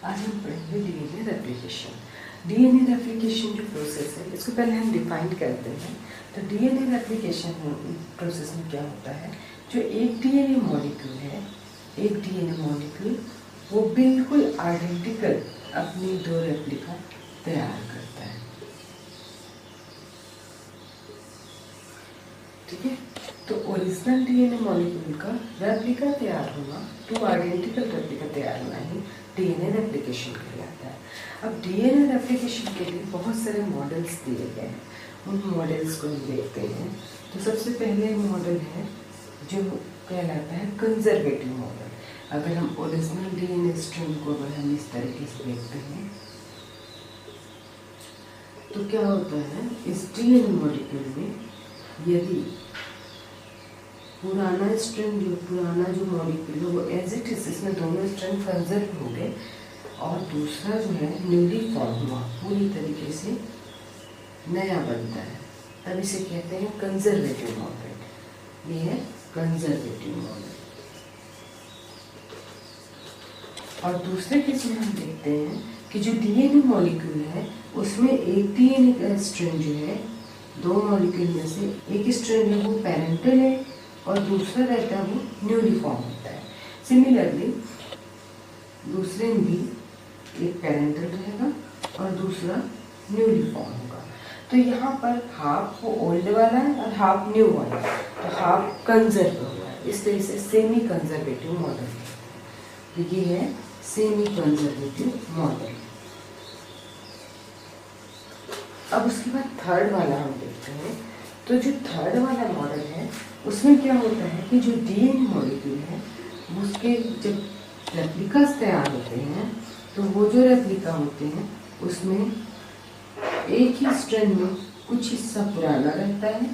आज हम पढ़ेंगे डीएनए रेप्लिकेशन। डीएनए रेप्लिकेशन जो प्रोसेस है इसको पहले हम डिफाइन करते हैं। तो डीएनए रेप्लिकेशन प्रोसेस में क्या होता है, जो एक डीएनए मॉलिक्यूल है, एक डीएनए मॉलिक्यूल वो बिल्कुल आइडेंटिकल अपनी दो रेप्लिका तैयार करता है। ठीक है, तो ओरिजिनल डीएनए मॉलिक्यूल का रेप्लिका तैयार होना, टू आइडेंटिकल रेप्लिका तैयार होना ही डीएनए रेप्लिकेशन कहलाता है। अब डीएनए रेप्लिकेशन के लिए बहुत सारे मॉडल्स दिए गए हैं, उन मॉडल्स को हम देखते हैं। तो सबसे पहले मॉडल है जो कहलाता है कंजर्वेटिव मॉडल। अगर हम ओरिजिनल डीएनए स्ट्रिंग को अगर हम इस तरीके से देखते हैं तो क्या होता है, इस डीएनए मॉलिक्यूल में यदि पुराना स्ट्रिंग जो मॉलिक्यूल है वो एज इट इज, इसमें दोनों स्ट्रिंग कंजर्व हो गए और दूसरा जो है न्यूली फॉर्म हुआ, पूरी तरीके से नया बनता है, तब इसे कहते हैं कंजर्वेटिव मॉडल। ये है कंजर्वेटिव मॉडल। और दूसरे केस में हम देखते हैं कि जो डीएनए मॉलिक्यूल है उसमें एक डीएनए का स्ट्रिंग जो है, दो मॉलिक्यूल में से एक स्ट्रिंग है वो पेरेंटल है और दूसरा रहता है वो न्यूली फॉर्म होता है। सिमिलरली दूसरे में भी एक पेरेंटल रहेगा और दूसरा न्यूली फॉर्म होगा। तो यहाँ पर हाफ वो ओल्ड वाला है और हाफ न्यू वाला है, तो हाफ कंजर्व हुआ है, इस तरह से सेमी कंजर्वेटिव मॉडल है। ये है सेमी कंजर्वेटिव मॉडल। अब उसके बाद थर्ड वाला हम देखते हैं। तो जो थर्ड वाला मॉडल है उसमें क्या होता है कि जो डीएनए मॉलिक्यूल है उसके जब रेप्लिकास तैयार होते हैं तो वो जो रेप्लिका होते हैं उसमें एक ही स्ट्रैंड में कुछ हिस्सा पुराना रहता है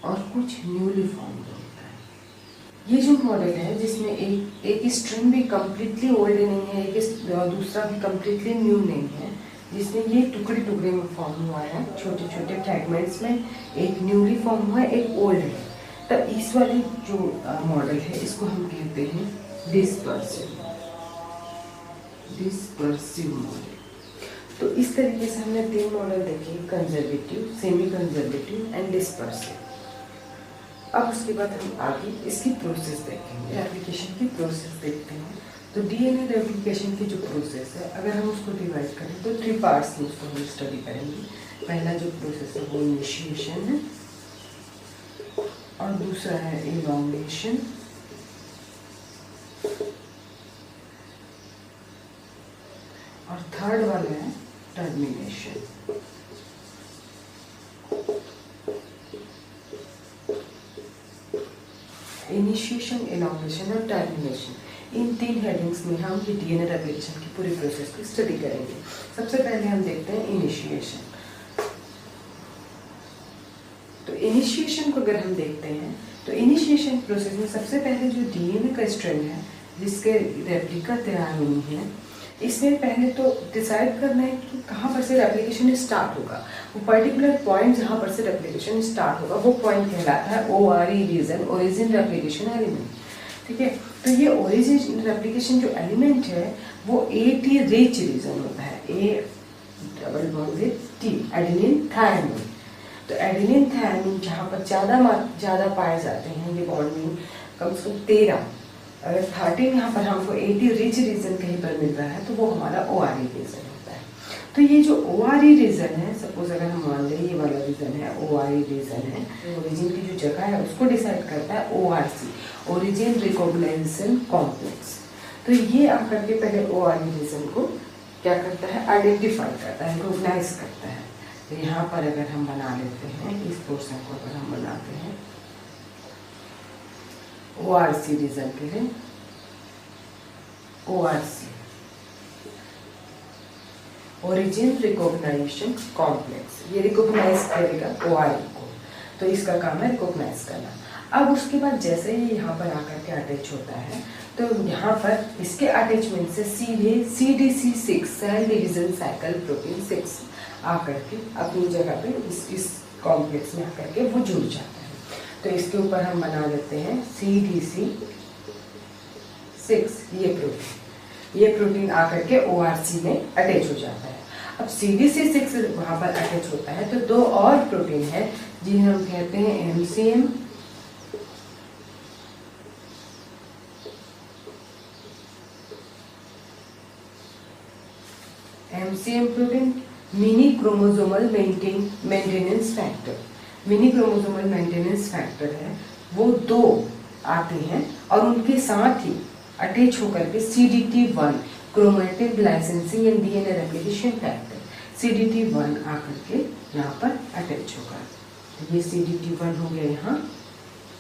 और कुछ न्यूली फॉर्म होता है। ये जो मॉडल है जिसमें एक स्ट्रिंग भी कम्प्लीटली ओल्ड नहीं है, एक दूसरा भी कम्प्लीटली न्यू नहीं है, जिसमें ये टुकड़े टुकड़े में फॉर्म हुआ है, छोटे छोटे फ्रैगमेंट्स में, एक न्यूली फॉर्म हुआ है, एक ओल्ड है। तो इस वाली जो मॉडल है इसको हम कहते हैं डिस्पर्सिव मॉडल। तो इस तरीके से हमने तीन मॉडल देखे, conservative, semi conservative and dispersive. अब उसके बाद हम आगे इसकी प्रोसेस देखेंगे, रेप्लिकेशन की प्रोसेस देखते हैं। तो डीएनए रेप्लिकेशन की जो प्रोसेस है अगर हम उसको डिवाइड करें तो 3 पार्ट्स में उसको हम स्टडी करेंगे। पहला जो प्रोसेस है वो इनिशिएशन है और दूसरा है एलोंगेशन और थर्ड वाला है टर्मिनेशन। इनिशिएशन, एलोंगेशन और टर्मिनेशन, इन 3 हेडिंग्स में हम ये डीएनए रेप्लिकेशन की पूरी प्रोसेस को स्टडी करेंगे। सबसे पहले हम देखते हैं इनिशिएशन। तो इनिशिएशन को अगर हम देखते हैं तो इनिशिएशन प्रोसेस में सबसे पहले जो डीएनए का स्ट्रैंड है जिसके रेप्लिका तैयार हुई है, इसमें पहले तो डिसाइड करना है कि कहाँ पर से रेप्लिकेशन स्टार्ट होगा। वो पर्टिकुलर पॉइंट जहाँ पर से रेप्लिकेशन स्टार्ट होगा वो पॉइंट कहलाता है ORE region, origin replication element. ठीक है, तो ये ओरिजिन रेप्लिकेशन जो एलिमेंट है वो AT रिच रीजन होता है, A+T, एडेनिन थायमिन। तो एडेनिन थायमिन जहाँ पर ज़्यादा पाए जाते हैं ये बॉन्डिंग, कम से कम 13, अगर 13 यहाँ पर हमको AT रिच रीजन कहीं पर मिल रहा है तो वो हमारा ORE रीजन होता है। तो ये जो ORE रीजन है, सपोज अगर हम मान लें ये वाला रीजन है, ORE रीजन है, ओरिजिन की जो जगह है उसको डिसाइड करता है ORC, ओरिजिन रिकॉग्नाइजेशन कॉम्प्लेक्स। तो ये आकर के पहले ORE रीजन को क्या करता है, आइडेंटिफाई करता है, रिकॉग्नाइज करता है। तो यहाँ पर अगर हम बना लेते हैं, इस पोर्शन को अगर हम बनाते हैं ORC रीजन के लिए, ORC ओरिजिन रिकॉग्नाइजेशन कॉम्प्लेक्स, ये रिकॉग्नाइज करेगा ORE को, तो इसका काम है रिकॉग्नाइज करना। अब उसके बाद जैसे ही यहाँ पर आकर के अटैच होता है तो यहाँ पर इसके अटैचमेंट से सीधे CDC6, cell division cycle protein 6 आकर के अपनी जगह पे इस कॉम्प्लेक्स में आकर के वो जुड़ जाता है। तो इसके ऊपर हम बना देते हैं CDC ये प्रोटीन आकर के ORC में अटैच हो जाता है। अब CDC6 वहां पर अटैच होता है तो दो और प्रोटीन है जिन्हें हम कहते हैं MCM protein, mini chromosomal maintenance factor. Mini chromosomal maintenance factor है, वो दो आते हैं और उनके साथ ही अटैच होकर के CDT1 chromatin licensing and DNA replication factor, CDT1 आकर के यहाँ पर अटैच होगा। तो ये CDT1 हो गया यहाँ,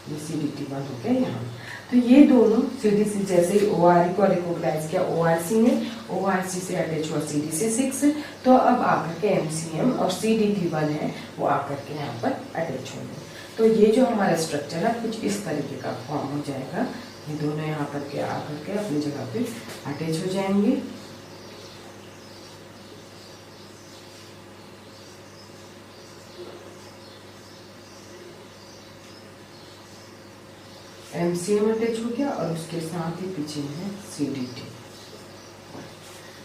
ये CDT1 हो गया यहाँ। तो ये दोनों CDC जैसे ही ORE को रिकॉग्नाइज किया ORC ने, ORC से अटैच हुआ CDC6, तो अब आकर के MCM और CDT1 है वो आकर के यहाँ पर अटैच होंगे। तो ये जो हमारा स्ट्रक्चर है कुछ इस तरीके का फॉर्म हो जाएगा। ये दोनों यहाँ पर के आकर के अपनी जगह पे अटैच हो जाएंगे। MCM अटैच हो गया और उसके साथ ही पीछे है CDT,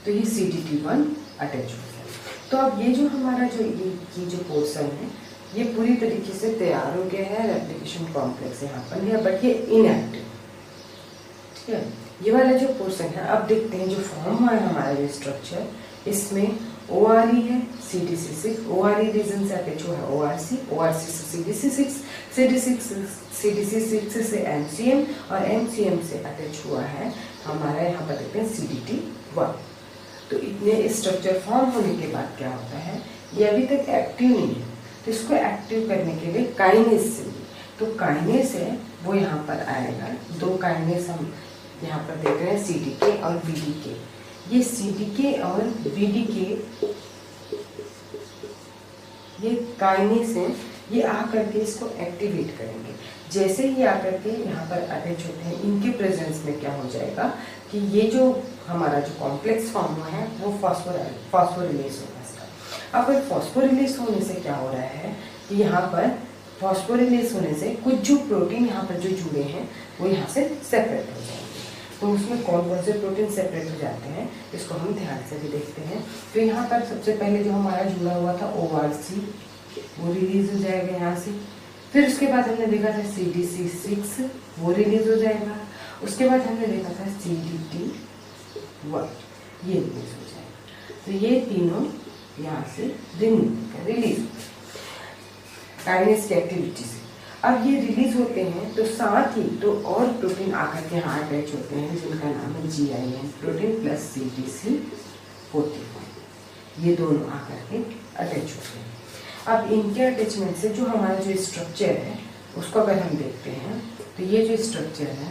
तो ये CDT1 अटैच हो गया। तो अब ये जो हमारा जो ये जो पोर्शन है ये पूरी तरीके से तैयार हो गया है। रेप्लिकेशन कॉम्प्लेक्स यहाँ पर है बट ये इनएक्टिव, ठीक है। ये वाला जो पोर्शन है, अब देखते हैं जो फॉर्म हुआ है हमारा ये स्ट्रक्चर, इसमें ORE है, CDC6, ORE रीजन से अटैच हुआ है ORC, ORC से CDC6, CDC6 से MCM और MCM से अटैच हुआ है हमारा यहाँ पर देखते हैं CDT1। तो इतने स्ट्रक्चर फॉर्म होने के बाद क्या होता है, ये अभी तक एक्टिव नहीं है, तो इसको एक्टिव करने के लिए काइनेस चाहिए। तो काइनेस है वो यहाँ पर आएगा। दो काइनेस हम यहाँ पर देख रहे हैं, CDK और BDK। ये CDK और BDK ये काइनेस है, ये आकर के इसको एक्टिवेट करेंगे। जैसे ही आकर के यहाँ पर अटैच होते हैं, इनके प्रेजेंस में क्या हो जाएगा कि ये जो हमारा जो कॉम्प्लेक्स फॉर्म हुआ है वो फॉस्फोरिलेज होगा इसका। अब फॉस्फोरिलेज होने से क्या हो रहा है कि यहाँ पर फॉस्फोरिलेज होने से कुछ जो प्रोटीन यहाँ पर जो जुड़े हैं वो यहाँ से सेपरेट हो जाएंगे। तो उसमें कौन कौन से प्रोटीन सेपरेट हो जाते हैं इसको हम ध्यान से भी देखते हैं। तो यहाँ पर सबसे पहले जो हमारा जुड़ा हुआ था ORC वो रिलीज हो जाएगा यहाँ से। फिर उसके बाद हमने देखा था CDC6 वो रिलीज हो जाएगा। उसके बाद हमने देखा था CDT1 ये रिलीज हो जाएगा। तो ये तीनों यहाँ से रिलीज काइनेस की एक्टिविटी से। अब ये रिलीज होते हैं तो साथ ही तो और प्रोटीन आकर के यहाँ अटैच होते हैं जिनका नाम है GIN प्रोटीन प्लस CDC45, ये दोनों आकर के अटैच होते हैं। अब इनके अटैचमेंट से जो हमारा जो स्ट्रक्चर है उसको अगर हम देखते हैं तो ये जो स्ट्रक्चर है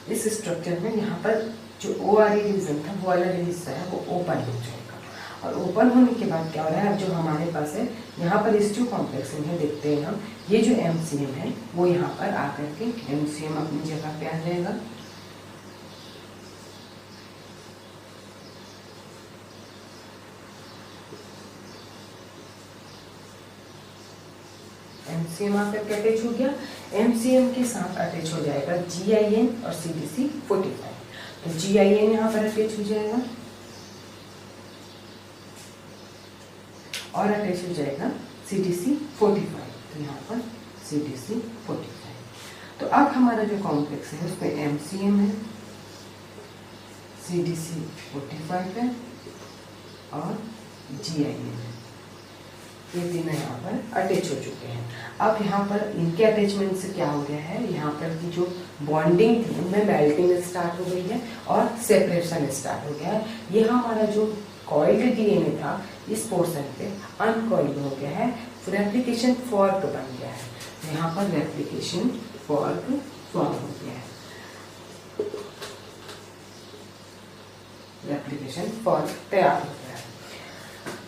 इस स्ट्रक्चर में यहाँ पर जो ORE रीजन था वो वाला जो हिस्सा है वो ओपन हो जाएगा। और ओपन होने के बाद क्या हो रहा है, अब जो हमारे पास है यहाँ पर इस जो कॉम्प्लेक्स है देखते हैं हम, ये जो MCM है वो यहाँ पर आकर के MCM अपनी जगह पे आ जाएगा। MCM आकर के अटैच हो गया। MCM के साथ अटैच हो जाएगा GIN और CDC45। तो GIN यहाँ पर अटैच हो जाएगा और अटैच हो जाएगा CDC45। तो यहाँ पर CDC45। तो अब हमारा जो कॉम्प्लेक्स है उसमें MCM है, CDC45 है और GIN है। ये तीनों यहाँ पर अटैच हो चुके हैं। अब यहाँ पर इनके अटैचमेंट से क्या हो गया है, यहाँ पर की जो बॉन्डिंग थी उनमें मेल्टिंग स्टार्ट हो गई है और सेपरेशन स्टार्ट हो गया है। ये हमारा जो कॉइल्ड DNA था इस पोर्शन पे अनकॉइल्ड हो गया है, रेप्लिकेशन फॉर्क बन गया है। यहाँ पर रेप्लिकेशन फॉर्क फॉर्म हो गया है, रेप्लिकेशन फॉर्क तैयार हो गया है।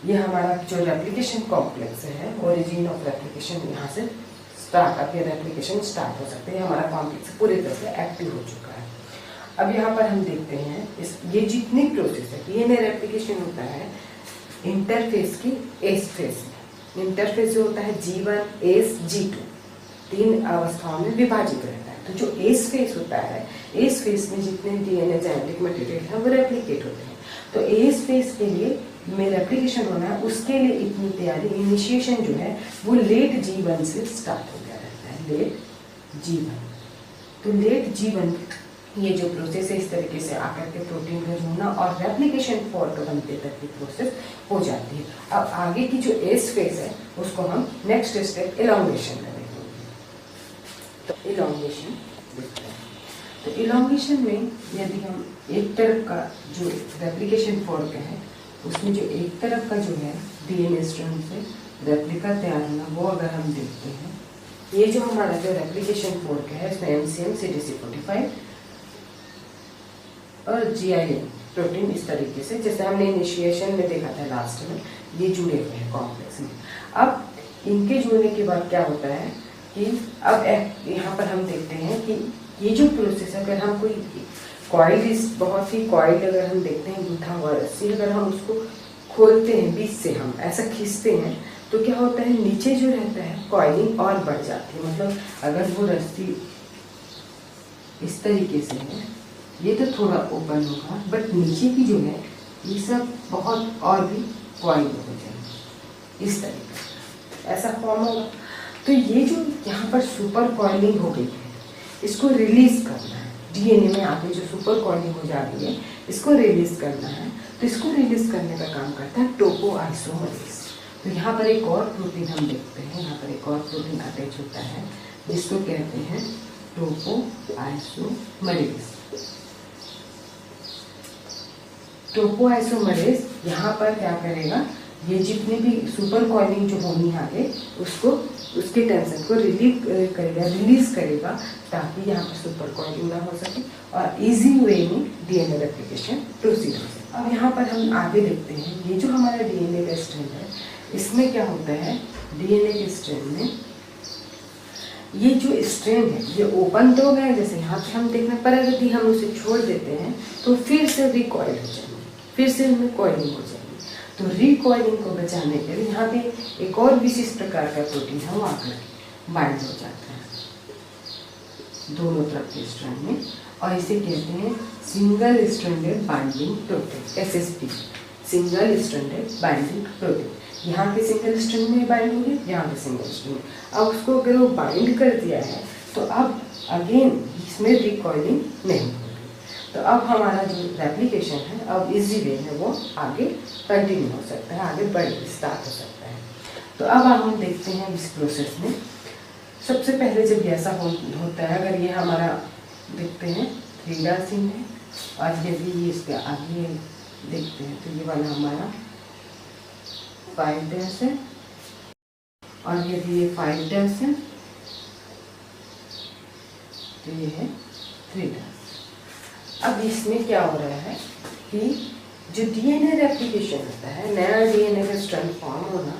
ये हमारा जो रेप्लिकेशन कॉम्प्लेक्स है, ओरिजिन ऑफ रेप्लिकेशन यहाँ से स्टार्ट, अब ये रेप्लिकेशन स्टार्ट हो सकते हैं। हमारा कॉम्प्लेक्स पूरी तरह से एक्टिव हो चुका है। अब यहाँ पर हम देखते हैं ये जितनी प्रोसेस है डीएनए रेप्लिकेशन होता है इंटरफेस की एस फेज में। इंटरफेस जो होता है G1 एस G2 तीन अवस्थाओं में विभाजित रहता है। तो जो एस फेज होता है एस फेज में जितने डीएनए जेनेटिक मटेरियल है वो रेप्लिकेट होते हैं। तो एस फेज के लिए में रेप्लिकेशन होना है, उसके लिए इतनी तैयारी इनिशिएशन जो है वो लेट G1 से स्टार्ट हो गया रहता है, लेट G1। तो लेट G1 ये जो प्रोसेस है इस तरीके से आकर के प्रोटीन का जुड़ना और रेप्लिकेशन फॉर्क बनते तक की प्रोसेस हो जाती है। अब आगे की जो एस फेज है उसको हम नेक्स्ट स्टेप इलॉन्गेशन में देखेंगे। तो इलॉन्गेशन देखते हैं। तो इलॉन्गेशन में यदि हम एक तरफ का जो रेप्लिकेशन फॉर्क है उसमें जो एक तरफ का जो है डीएनए स्ट्रैंड से रेप्लिका तैयार होना वो अगर हम देखते हैं, ये जो हमारा जो रेप्लिकेशन फॉर्क है इसमें MCM CDC45 और GIN प्रोटीन इस तरीके से जैसे हमने इनिशिएशन में देखा था लास्ट में ये जुड़े हुए हैं कॉम्प्लेक्स में। अब इनके जुड़ने के बाद क्या होता है कि अब यहाँ पर हम देखते हैं कि ये जो प्रोसेस अगर हम कोई कॉइल बहुत ही कॉइल अगर हम देखते हैं गूंथा हुआ रस्सी अगर हम उसको खोलते हैं बीच से हम ऐसा खींचते हैं तो क्या होता है नीचे जो रहता है कॉइलिंग और बढ़ जाती है। मतलब अगर वो रस्सी इस तरीके से है ये तो थोड़ा ओपन होगा बट नीचे की जो है ये सब बहुत और भी कॉइल हो जाएंगे इस तरीके से ऐसा फॉर्म होगा। तो ये जो यहाँ पर सुपर कॉइलिंग हो गई है इसको रिलीज करना है। डीएनए में आगे जो सुपर कॉइलिंग हो जा रही है इसको रिलीज करना है। तो इसको रिलीज करने का काम करता है टोपोआइसोमरेज। तो यहाँ पर एक और प्रोटीन हम देखते हैं, यहाँ पर एक और प्रोटीन अटैच होता है जिसको कहते हैं टोपोआइसोमरेज। टोपोआइसोमरेज यहाँ पर क्या करेगा ये जितनी भी सुपर कॉइलिंग जो होनी आगे उसको उसके टेंशन को रिलीज करेगा ताकि यहाँ पर सुपर कॉइलिंग ना हो सके और इजी वे में डीएनए रेप्लिकेशन प्रोसीड हो सके। अब यहाँ पर हम आगे देखते हैं ये जो हमारा डीएनए का स्ट्रैंड है इसमें क्या होता है डीएनए के स्ट्रैंड में ये जो स्ट्रैंड है ये ओपन तो हो गया जैसे यहाँ पे हम देखने पर यदि हम उसे छोड़ देते हैं तो फिर से रिकॉइल हो जाएंगे, फिर से उनमें कॉइलिंग हो जाएगी। तो रिकॉइलिंग को बचाने के लिए यहाँ पे एक और विशिष्ट प्रकार का प्रोटीन है वो आकर बाइंड हो जाता है दोनों तरफ के स्ट्रैंड में और इसे कहते हैं single stranded binding protein SSB, single stranded binding protein. यहाँ के सिंगल स्ट्रैंड में बाइंड होगी, यहाँ के सिंगल स्ट्रैंड में। अब उसको अगर वो बाइंड कर दिया है तो अब अगेन इसमें रिकॉइलिंग नहीं होगी। तो अब हमारा जो रेप्लिकेशन है अब इजी वे में वो आगे कंटिन्यू हो सकता है, आगे बढ़ स्टार्ट हो सकता है। तो अब हम देखते हैं इस प्रोसेस में सबसे पहले जब ऐसा होता है अगर ये हमारा देखते हैं 3' सीन है और यदि ये इसके आगे देखते हैं तो ये वाला हमारा 5' है और यदि ये 5' है तो ये है 3'। अब इसमें क्या हो रहा है कि जो डीएनए रेप्लिकेशन होता है नया डीएनए का स्ट्रैंड फॉर्म होना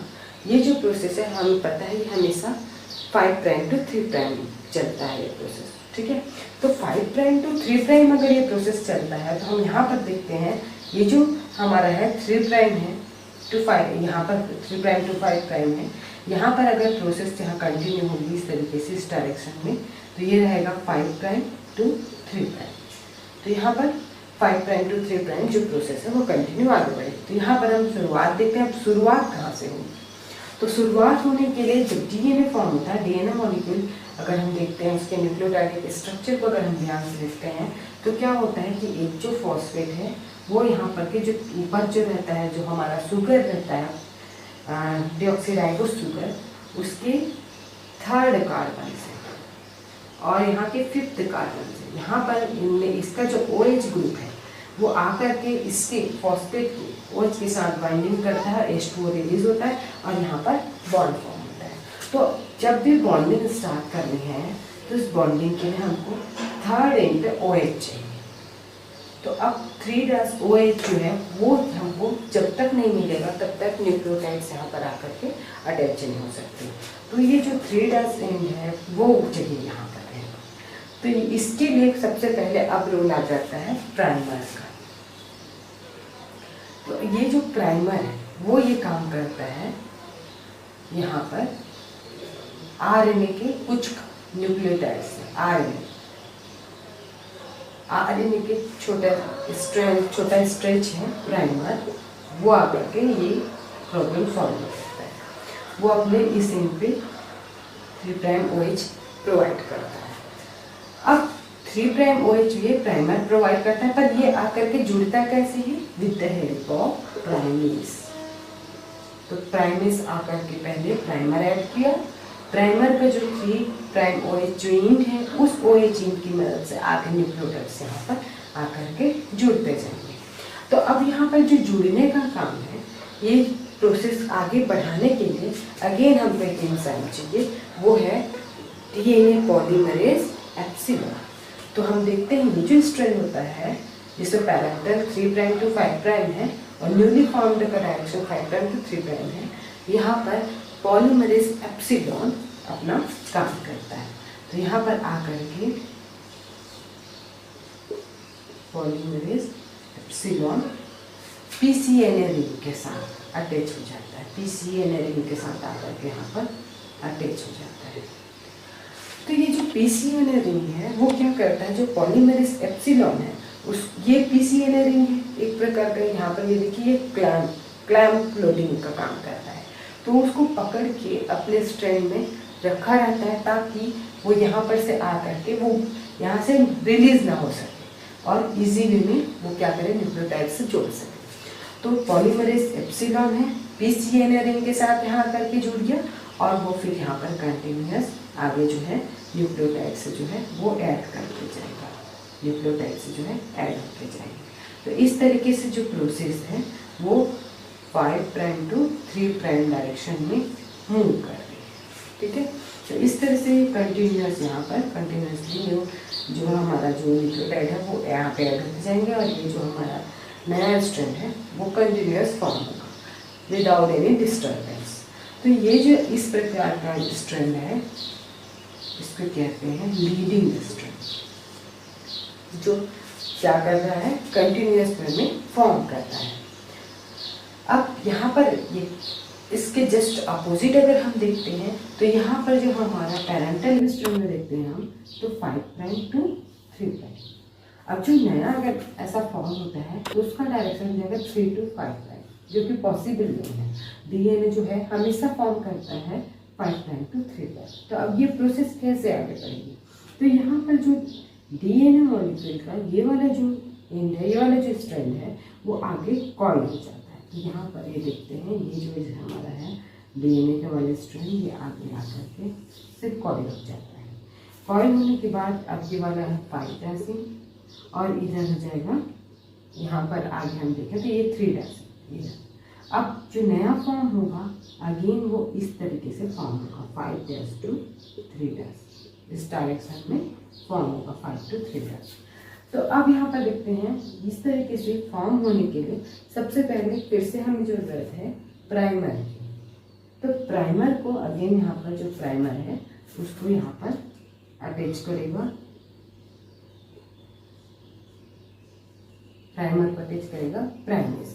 ये जो प्रोसेस है हमें पता है ये हमेशा 5' to 3' चलता है ये प्रोसेस, ठीक है। तो 5' to 3' अगर ये प्रोसेस चलता है तो हम यहाँ पर देखते हैं ये जो हमारा है 3' है to 5, यहाँ पर 3' to 5' है। यहाँ पर अगर प्रोसेस यहाँ कंटिन्यू होगी इस तरीके से इस डायरेक्शन में तो ये रहेगा 5' to 3'। तो यहाँ पर 5' to 3' जो प्रोसेस है वो कंटिन्यू आगे बढ़ेगी। तो यहाँ पर हम शुरुआत देखते हैं। अब शुरुआत कहाँ से होगी तो शुरुआत होने के लिए जब डीएनए फॉर्म होता है डीएनए मॉलिक्यूल अगर हम देखते हैं उसके न्यूक्लियोटाइड स्ट्रक्चर को अगर हम ध्यान से देखते हैं तो क्या होता है कि एक जो फॉस्फेट है वो यहाँ पर के जो ऊपर जो रहता है जो हमारा शुगर रहता है डीऑक्सीराइबोस शुगर उसके 3rd कार्बन से और यहाँ के 5th कार्बन से यहाँ पर इनमें इसका जो OH ग्रुप है वो आकर के इसके फॉस्फेट के OH के साथ बाइंडिंग करता है, H2O रिलीज होता है और यहाँ पर बॉन्ड फॉर्म होता है। तो जब भी बॉन्डिंग स्टार्ट करनी है तो इस बॉन्डिंग के लिए हमको 3rd एंड पे OH चाहिए। तो अब 3' जो है वो हमको जब तक नहीं मिलेगा तब तक न्यूक्लियोटाइड्स यहाँ पर आकर के अटैच नहीं हो सकते। तो ये जो 3' एंड है वो चाहिए यहाँ पर है। तो इसके लिए सबसे पहले अब रोल आ जाता है प्राइमर का। तो ये जो प्राइमर है वो ये काम करता है यहाँ पर आरएनए के कुछ न्यूक्लियोटाइड से, आरएनए के छोटा स्ट्रेच है प्राइमर, वो आकर के ये प्रॉब्लम सॉल्व करता है। वो अपने इस एंड पे 3' OH प्रोवाइड करता है। अब 3' OH ये प्राइमर प्रोवाइड करता है, पर ये आकर के जुड़ता कैसे है? With the help of primase. तो प्राइमेज आकर के पहले प्राइमर ऐड किया, प्राइमर का जो 3' OH जो इंट है उस OH इंट की मदद से आगे न्यूक्लियोटाइड्स यहाँ पर आकर के जुड़ते जाएंगे। तो अब यहाँ पर जो जुड़ने का काम है, ये प्रोसेस आगे बढ़ाने के लिए अगेन हमको एक एंजाइम चाहिए, वो है DNA पॉलीमरेज एप्सिलॉन। तो हम देखते हैं ये जो स्ट्रैंड होता है जिसमें पैरेंटल 3' to 5' है और न्यूली फॉर्म्ड का डायरेक्शन 5' to 3' है, यहाँ पर पॉलीमरेज एप्सिलॉन अपना काम करता है। तो यहाँ पर आकर के पॉलीमरेज एप्सिलॉन PCNA रिंग के साथ अटैच हो जाता है, PCNA रिंग के साथ आकर के यहाँ पर अटैच हो जाता है। तो ये जो PCNA रिंग है वो क्या करता है, जो पॉलीमरेज एप्सिलॉन है उस ये PCNA रिंग है एक प्रकार का, यहाँ पर ये देखिए क्लैम्प लोडिंग का काम करता है। तो उसको पकड़ के अपने स्ट्रैंड में रखा रहता है ताकि वो यहाँ पर से आकर के वो यहाँ से रिलीज ना हो सके और इजीली में वो क्या करें, न्यूक्लियोटाइड से जोड़ सके। तो पॉलीमरेज एप्सिलॉन है, PCNA रिंग के साथ यहाँ आकर के जुड़ गया और वो फिर यहाँ पर कंटिन्यूस आगे जो है न्यूक्लियोटाइड से जो है वो ऐड करते जाएगा, न्यूक्लियोटाइड से जो है ऐड होते जाएंगे। तो इस तरीके से जो प्रोसेस है वो 5' to 3' डायरेक्शन में मूव कर रही है। ठीक है, तो इस तरह से कंटिन्यूस यहाँ पर कंटिन्यूसली जो हमारा जो न्यूक्लियोटाइड है वो यहाँ पे ऐड होते जाएंगे और ये जो हमारा नया स्ट्रैंड है वो कंटिन्यूस फॉर्म होगा विदाउट एनी डिस्टर्बेंस। तो ये जो इस प्रकार का स्ट्रैंड है इसको कहते हैं लीडिंग स्ट्रैंड, जो क्या कर रहा है, कंटिन्यूस में फॉर्म करता है। अब यहाँ पर ये इसके जस्ट अपोजिट अगर हम देखते हैं तो यहाँ पर जो हमारा पैरेंटल स्ट्रैंड में देखते हैं हम तो 5' to 3'। अब जो नया अगर ऐसा फॉर्म होता है तो उसका डायरेक्शन हो जाएगा 3 to 5', जो कि पॉसिबल नहीं है। DNA जो है हमेशा फॉर्म करता है 5' to 3'। तो अब ये प्रोसेस कैसे आगे बढ़ेगी, तो यहाँ पर जो DNA मॉलिक्यूल का ये वाला जो एंड है, ये वाला जो स्ट्रैंड है वो आगे कॉइल हो जाता है। तो यहाँ पर ये देखते हैं ये जो हमारा है DNA का वाला स्ट्रैंड ये आगे आकर के सिर्फ कॉइल हो जाता है। कॉइल होने के बाद अब ये वाला है 5' और इधर हो जाएगा, यहाँ पर आगे हम देखें तो ये 3'। अब जो नया फॉर्म होगा अगेन वो इस तरीके से फॉर्म होगा 5' to 3', इस डायरेक्शन में फॉर्म होगा 5 to 3'। तो अब यहाँ पर देखते हैं इस तरीके से फॉर्म होने के लिए सबसे पहले फिर से हमें जरूरत है प्राइमर की। तो प्राइमर को अगेन यहाँ पर जो प्राइमर है उसको यहाँ पर अटैच करेगा, प्राइमर को अटैच करेगा प्राइमेज।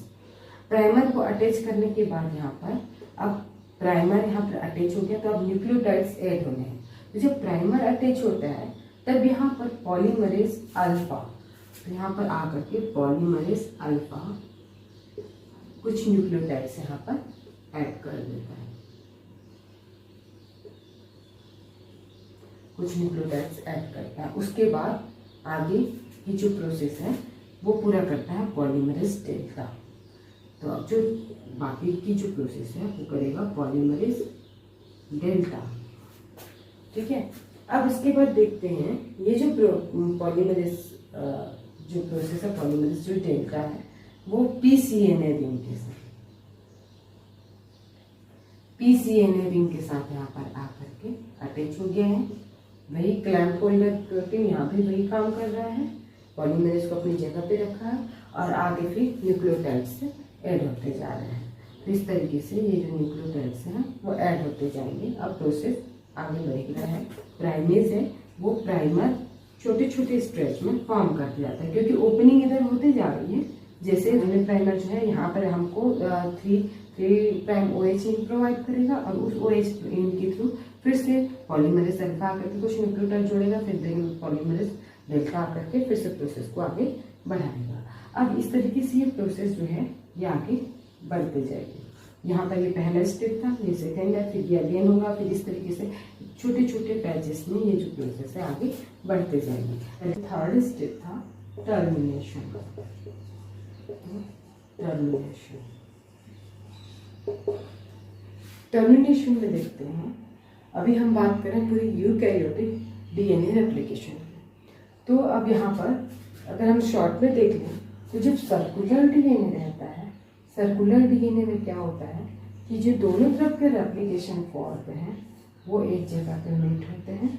प्राइमर को अटैच करने के बाद यहाँ पर अब प्राइमर यहाँ पर अटैच हो गया तो अब न्यूक्लियोटाइड्स ऐड होने हैं। तो जब प्राइमर अटैच होता है तब यहाँ पर पॉलीमरेज अल्फा, तो यहाँ पर आकर के पॉलीमरेज अल्फा कुछ न्यूक्लियोटाइड्स यहाँ पर ऐड कर देता है, कुछ न्यूक्लियोटाइड्स ऐड करता है। उसके बाद आगे की जो प्रोसेस है वो पूरा करता है पॉलीमरेज डेल्टा। तो अब जो बाकी की जो प्रोसेस है वो करेगा पॉलीमरेज डेल्टा। ठीक है, अब इसके बाद देखते हैं ये जो पॉलीमरेज जो प्रोसेस है पॉलीमरेज जो डेल्टा है वो PCNA रिंग के साथ यहाँ पर आकर के अटैच हो गया है। वही क्लैम्प होल्डर प्रोटीन यहाँ भी वही काम कर रहा है, पॉलीमरेज को अपनी जगह पे रखा है और आगे फिर न्यूक्लियोटाइड्स से ऐड होते जा रहे हैं। तो इस तरीके से ये जो न्यूक्लियोटाइड्स हैं वो ऐड होते जाएंगे। अब प्रोसेस आगे बढ़ रहा है। प्राइमेज है वो प्राइमर छोटे छोटे स्ट्रेच में फॉर्म कर दिया जाता है, क्योंकि ओपनिंग इधर होते जा रही है। जैसे एडेनिन प्राइमर जो है यहाँ पर हमको 3' OH चेन प्रोवाइड करेगा, और उस OH चेन के थ्रू फिर से पॉलीमरेज अल्फा आकर के कुछ न्यूक्लियोटाइड जोड़ेगा, फिर देन पॉलीमरेज डेल्टा आकर के फिर से प्रोसेस को आगे बढ़ाएगा। अब इस तरीके से ये प्रोसेस जो है ये आगे बढ़ते जाएगी। यहाँ पर ये पहला स्टेप था, ये सेकेंड है, फिर ये अगेन होगा, फिर इस तरीके से छोटे छोटे पैचेस में ये जो प्रोसेस है आगे बढ़ते जाएगी। थर्ड स्टेप था टर्मिनेशन। टर्मिनेशन में देखते हैं, अभी हम बात करें पूरी यूकैरियोटिक डीएनए रेप्लिकेशन की। तो अब यहाँ पर अगर हम शॉर्ट में देख लें तो जब सर्कुलर डीएनए रहता है, सर्कुलर डीएनए में क्या होता है कि जो दोनों तरफ के रेप्लिकेशन फॉर्म हैं वो एक जगह पे मीट होते हैं,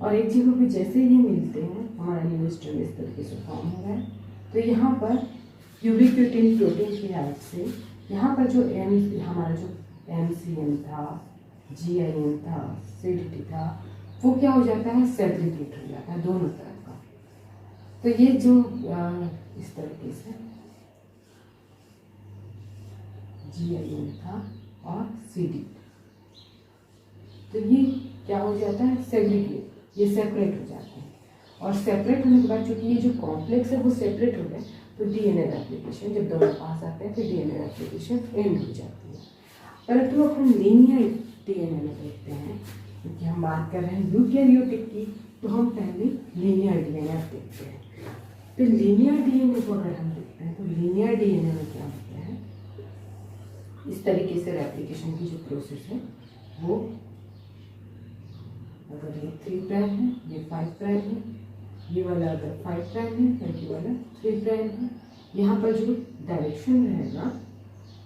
और एक जगह पे जैसे ही मिलते हैं हमारा न्यू स्ट्रैंड इस तरीके से फॉर्म हो रहा है। तो यहाँ पर यूबिक्विटिन प्रोटीन की हेल्प से यहाँ पर जो हमारा जो MCM था, GIN था, CDT था, वो क्या हो जाता है, सेग्रीगेट हो जाता है दोनों तरफ का। तो ये जो इस तरीके से GIN था और CD, तो ये क्या हो जाता है, सेग्रीगेट, ये सेपरेट हो जाते हैं। और सेपरेट होने के बाद चूंकि ये जो कॉम्प्लेक्स है वो सेपरेट हो गए, तो डीएनए रेप्लिकेशन जब दोनों पास आते हैं फिर डीएनए रेप्लिकेशन एंड हो जाती है। परंतु अब हम लीनियर डीएनए में देखते हैं, क्योंकि हम बात कर रहे हैं यूकैरियोटिक की, तो हम पहले लीनियर डीएनए देखते हैं। तो लीनियर डीएनए को अगर हम देखते हैं तो लीनियर डीएनए में क्या होता है, इस तरीके से रेप्लिकेशन की जो प्रोसेस है वो, अगर ये 3' है, ये 5' है, ये वाला अगर 5' है तो ये वाला 3' है। यहाँ पर जो डायरेक्शन रहेगा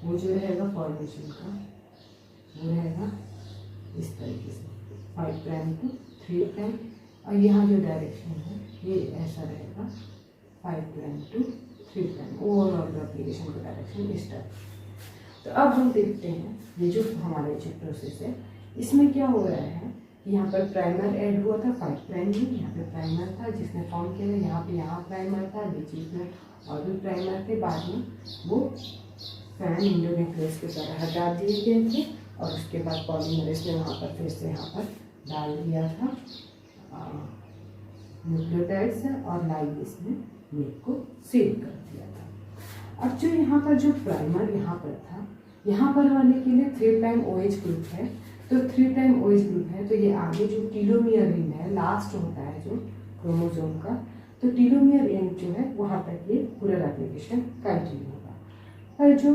वो जो रहेगा फॉर्मेशन का वो रहेगा इस तरीके से 5' to 3', और यहाँ जो डायरेक्शन है ये ऐसा रहेगा 5' to 3', ओवरऑल रेप्लिकेशन का डायरेक्शन इस टाइप। तो अब हम देखते हैं ये जो हमारा जो प्रोसेस है इसमें क्या हो रहा है, यहाँ पर प्राइमर ऐड हुआ था 5' में, यहाँ पे प्राइमर था जिसने फॉर्म किया, यहाँ प्राइमर था, बीच में और भी प्राइमर थे, बाद में वो फैन इंडोन्यूक्लियस के तरह हटा दिए गए थे, और उसके बाद पॉलीमरेज ने वहाँ पर फिर से यहाँ पर डाल दिया था न्यूक्लियोटाइड्स और लाइगेज ने मीट को सील कर दिया था। अब जो यहाँ पर जो प्राइमर यहाँ पर था, यहाँ पर वाले के लिए 3' OH ग्रुप है, तो 3' OH ग्रुप है, तो ये आगे जो टीलोमियर रिंग है लास्ट होता है जो क्रोमोसोम का, तो टीलोमियर एंड जो है वहाँ तक ये पूरा रेप्लिकेशन कंटिन्यू होगा। पर जो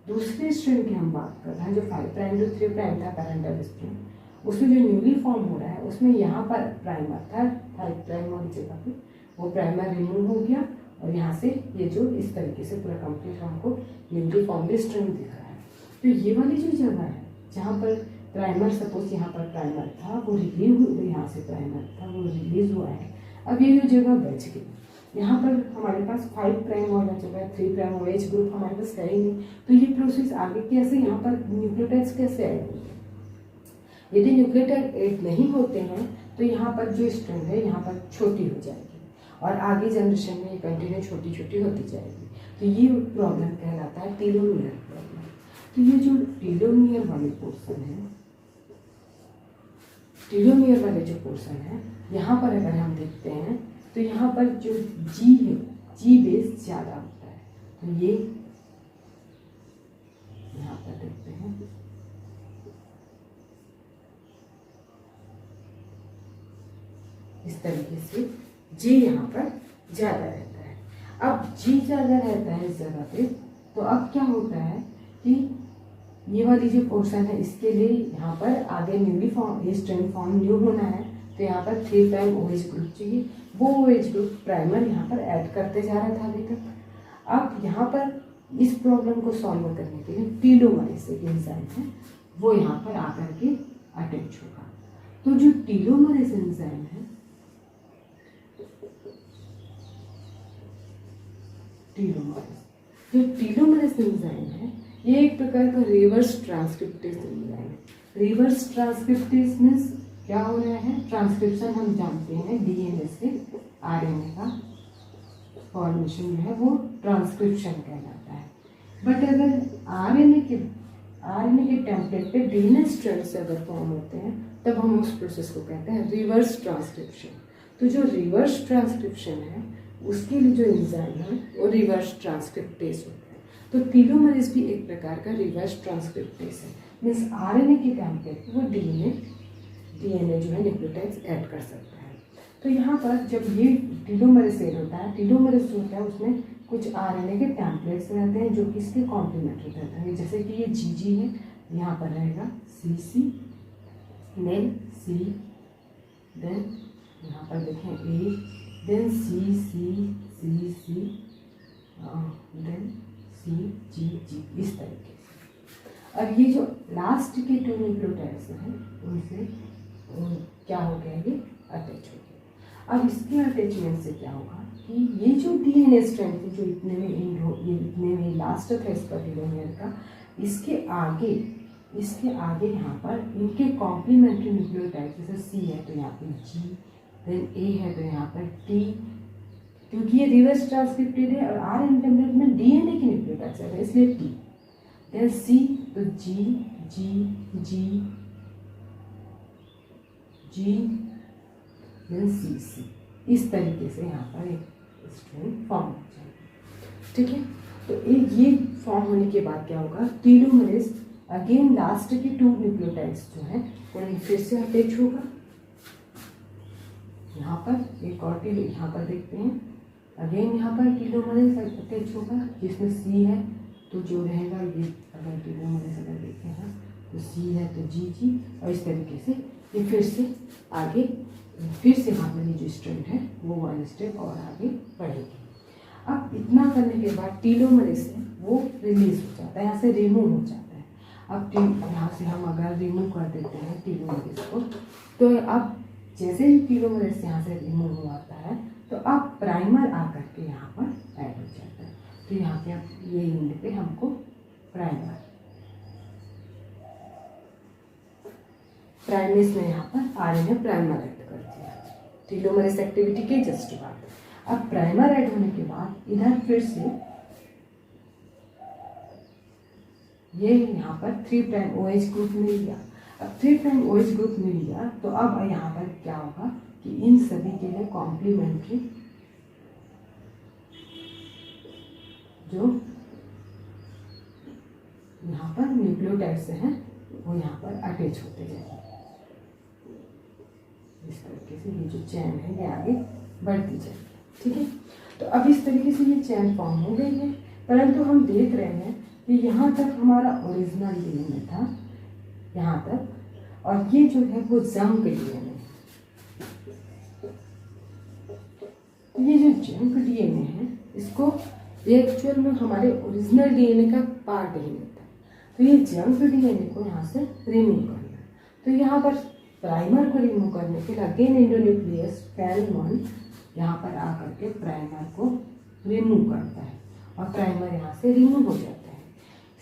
दूसरे स्ट्रैंड की हम बात कर रहे हैं, जो 5' to 3' था पैरेंटल स्ट्रैंड, उसमें जो न्यूली फॉर्म हो रहा है उसमें यहाँ पर प्राइमर था 5' वाली जगह पे, वो प्राइमर रिमूव हो गया, और यहाँ से ये जो इस तरीके से पूरा कंप्लीट हमको न्यूली फॉर्म्ड स्ट्रैंड दिख रहा है। तो ये वाली जो जगह है जहाँ पर प्राइमर, सपोज यहाँ पर प्राइमर था वो रिलीव, यहाँ से प्राइमर था वो रिलीज हुआ है, अब ये जो जगह बच गई, यहाँ पर हमारे पास 5' वाला जगह है, 3' OH ग्रुप हमारे पास है ही नहीं, तो ये प्रोसेस आगे कैसे, यहाँ पर न्यूक्लियोटाइड्स कैसे ऐड होंगे। यदि न्यूक्लियोटाइड ऐड नहीं होते हैं तो यहाँ पर जो स्ट्रैंड है यहाँ पर छोटी हो जाएगी, और आगे जनरेशन में ये कंटिन्यू छोटी छोटी होती जाएगी। तो ये प्रॉब्लम कहलाता है टीलोमियर प्रॉब्लम। तो ये जो टीलोमियर वाले पोर्शन है, टीलोमियर वाले जो पोर्शन है, यहाँ पर अगर हम देखते हैं तो यहाँ पर जो जी है, जी बेस ज़्यादा होता है, तो ये यहाँ पर देखते हैं इस तरीके से जी यहाँ पर ज़्यादा रहता है। अब जी ज़्यादा रहता है इस जगह पे, तो अब क्या होता है कि ये वाली जो पोर्शन है इसके लिए यहाँ पर आगे न्यूली फॉर्म, ये स्ट्रैंड फॉर्म न्यू होना है, तो यहाँ पर 3' OH ग्रुप चाहिए, वो OH ग्रुप प्राइमर यहाँ पर ऐड करते जा रहा था अभी तक। अब यहाँ पर इस प्रॉब्लम को सॉल्व करने के लिए टीलोमरेज एक एंजाइम है वो यहाँ पर आकर के अटैच होगा। तो जो टीलोमरेज एंजाइम है, जो टीलोमरेज एंजाइम है ये एक प्रकार का रिवर्स ट्रांसक्रिप्टेज एंजाइम है। रिवर्स ट्रांसक्रिप्टेज मीन्स क्या हो रहा है, ट्रांसक्रिप्शन हम जानते हैं डीएनए से आरएनए का फॉर्मेशन जो है वो ट्रांसक्रिप्शन कहलाता है। बट अगर आरएनए के टेम्पलेट पे डीएनए स्ट्रैंड से अगर फॉर्म होते हैं तब हम उस प्रोसेस को कहते हैं रिवर्स ट्रांसक्रिप्शन। तो जो रिवर्स ट्रांसक्रिप्शन है उसके लिए जो एंजाइम है वो रिवर्स ट्रांसक्रिप्टेज होता है। तो टीलोमरेज भी एक प्रकार का रिवर्स ट्रांसक्रिप्टेज है। मीन्स आरएनए के टेम्पलेट वो डीएनए जो है न्यूक्लियोटाइड्स ऐड कर सकता है। तो यहाँ पर जब ये टीलोमरेज सेल होता है, टीलोमरेज जो होता है उसमें कुछ आरएनए के टेम्पलेट्स रहते हैं जो कि इसके कॉम्प्लीमेंट्री रहते हैं। जैसे कि ये जीजी है, यहाँ पर रहेगा सीसी, देन सी, देन यहाँ पर देखें ए, देन सी सी सी सी, देन सी जी जी, इस तरीके से। अब ये जो लास्ट के 2 न्यूक्लियोटाइड्स हैं उनसे क्या हो गया, ये अटैच हो गया। अब इसके अटैचमेंट से क्या होगा कि ये जो डीएनए स्ट्रैंड थी जो इतने में लास्ट था इसका टीलोमियर का, इसके आगे यहाँ पर इनके कॉम्प्लीमेंट्री न्यूक्लियोटाइड, जैसे सी है तो यहाँ पर जी, देन ए है तो यहाँ पर टी, क्योंकि ये रिवर्स ट्रांसक्रिप्टेड है और आरएनए टेम्पलेट में डीएनए की न्यूक्लियोटाइड्स है इसलिए टी, देन सी तो जी जी जी जी, देन सी सी, इस तरीके से यहाँ पर एक स्ट्रैंड फॉर्म हो जाएगा। ठीक है, तो ये फॉर्म होने के बाद क्या होगा, टीलोमरेज अगेन लास्ट के 2 न्यूक्लियोटाइड्स जो है उन्हें फिर से अटैच होगा। यहाँ पर एक और यहाँ पर देखते हैं अगेन यहाँ पर टीलोमरेज अटैच होगा जिसमें सी है तो जो रहेगा ये, अगर टीलोमरेज अगर देखते हैं तो सी है तो जी जी, और इस तरीके से ये फिर से आगे फिर से यहाँ पर जो स्ट्रैंड है वो 1 स्टेप और आगे बढ़ेगी। अब इतना करने के बाद टीलोमरेज से वो रिलीज हो जाता है, यहाँ से रिमूव हो जाता है। अब यहाँ से हम अगर रिमूव कर देते हैं टीलोमरेज को, तो अब जैसे ही टीलोमरेज यहाँ से रिमूव हो आता है तो अब प्राइमर आकर के यहाँ पर ऐड हो जाता है। तो यहाँ पे अब ये एंड पे हमको प्राइमेस ने यहाँ पर आरएनए प्राइमर ऐड कर दिया टीलोमरेज एक्टिविटी के जस्ट बाद। अब प्राइमर ऐड होने के बाद इधर फिर से ये यहाँ पर 3' OH ग्रुप मिल गया। अब 3' OH ग्रुप मिल गया तो अब यहाँ पर क्या होगा कि इन सभी के लिए कॉम्प्लीमेंट्री जो यहाँ पर न्यूक्लियोटाइड्स हैं वो यहाँ पर अटैच होते जाएंगे। इस तरीके से ये जो चैन है ये आगे बढ़ती जाएगी। ठीक है, तो अब इस तरीके से ये चैन फॉर्म हो गई है, परंतु हम देख रहे हैं कि यहाँ तक हमारा ओरिजिनल डीएनए था यहाँ तक, और ये जो है वो जंक डीएनए। ये जो जंक डीएनए है इसको एक्चुअल में हमारे ओरिजिनल डीएनए का पार्ट नहीं होता, तो ये जंक डीएनए को यहाँ से रिमूव करना। तो यहाँ पर प्राइमर को रिमूव करने के लिए अगेन एंडोन्यूक्लियस फैल1 यहाँ पर आकर के प्राइमर को रिमूव करता है और प्राइमर यहाँ से रिमूव हो जाता है।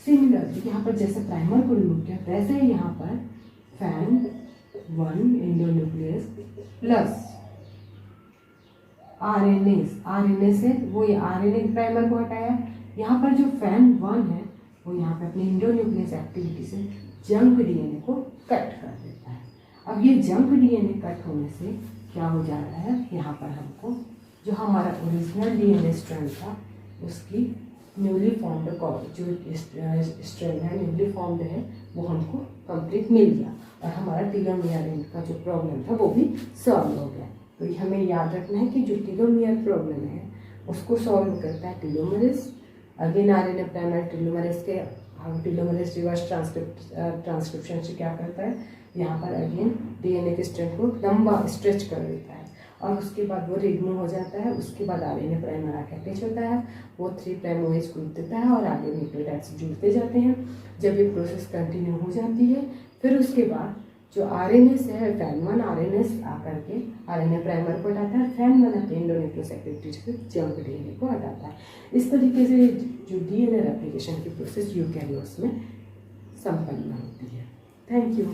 सिमिलरली यहाँ पर जैसे प्राइमर को रिमूव किया वैसे ही यहाँ पर फैन1 एंडोन्यूक्लियस प्लस आरएनए से वो ये आरएनए प्राइमर को हटाया। यहाँ पर जो फैन1 है वो यहाँ पे अपनी एंडोन्यूक्लियस एक्टिविटी से जंक डीएनए को कट कर देता है। अब ये जंक डीएनए कट होने से क्या हो जा रहा है, यहाँ पर हमको जो हमारा ओरिजिनल डीएनए स्ट्रैंड था उसकी न्यूली फॉर्म्ड जो स्ट्रैंड है न्यूली फॉर्म्ड है वो हमको कंप्लीट मिल गया और हमारा टीलोमियर का जो प्रॉब्लम था वो भी सॉल्व हो गया। तो ये हमें याद रखना है कि जो टीलोमियर प्रॉब्लम है उसको सॉल्व करता है telomerase. Again RNA primer telomerase के टीलोमरेज रिवर्स ट्रांसक्रिप्शन से क्या करता है, यहाँ पर अगेन डीएनए के स्ट्रैंड को लंबा स्ट्रेच कर देता है और उसके बाद वो रिमूव हो जाता है। उसके बाद आरएनए प्राइमर आके अटैच होता है, वो 3' OH ग्रुप देता है और आगे न्यूक्लियोटाइड्स जुड़ते जाते हैं। जब ये प्रोसेस कंटिन्यू हो जाती है फिर उसके बाद जो आरएनए से है फैन1 आरएनए आकर के आरएनए प्राइमर को हटाता है, फैन1 अपने एंडोन्यूक्लियस एक्टिविटी से जंक डीएनए को हटाता है। इस तरीके से जो डीएनए रेप्लिकेशन की प्रोसेस यूकैरियोट्स में संपन्न होती है। Thank you.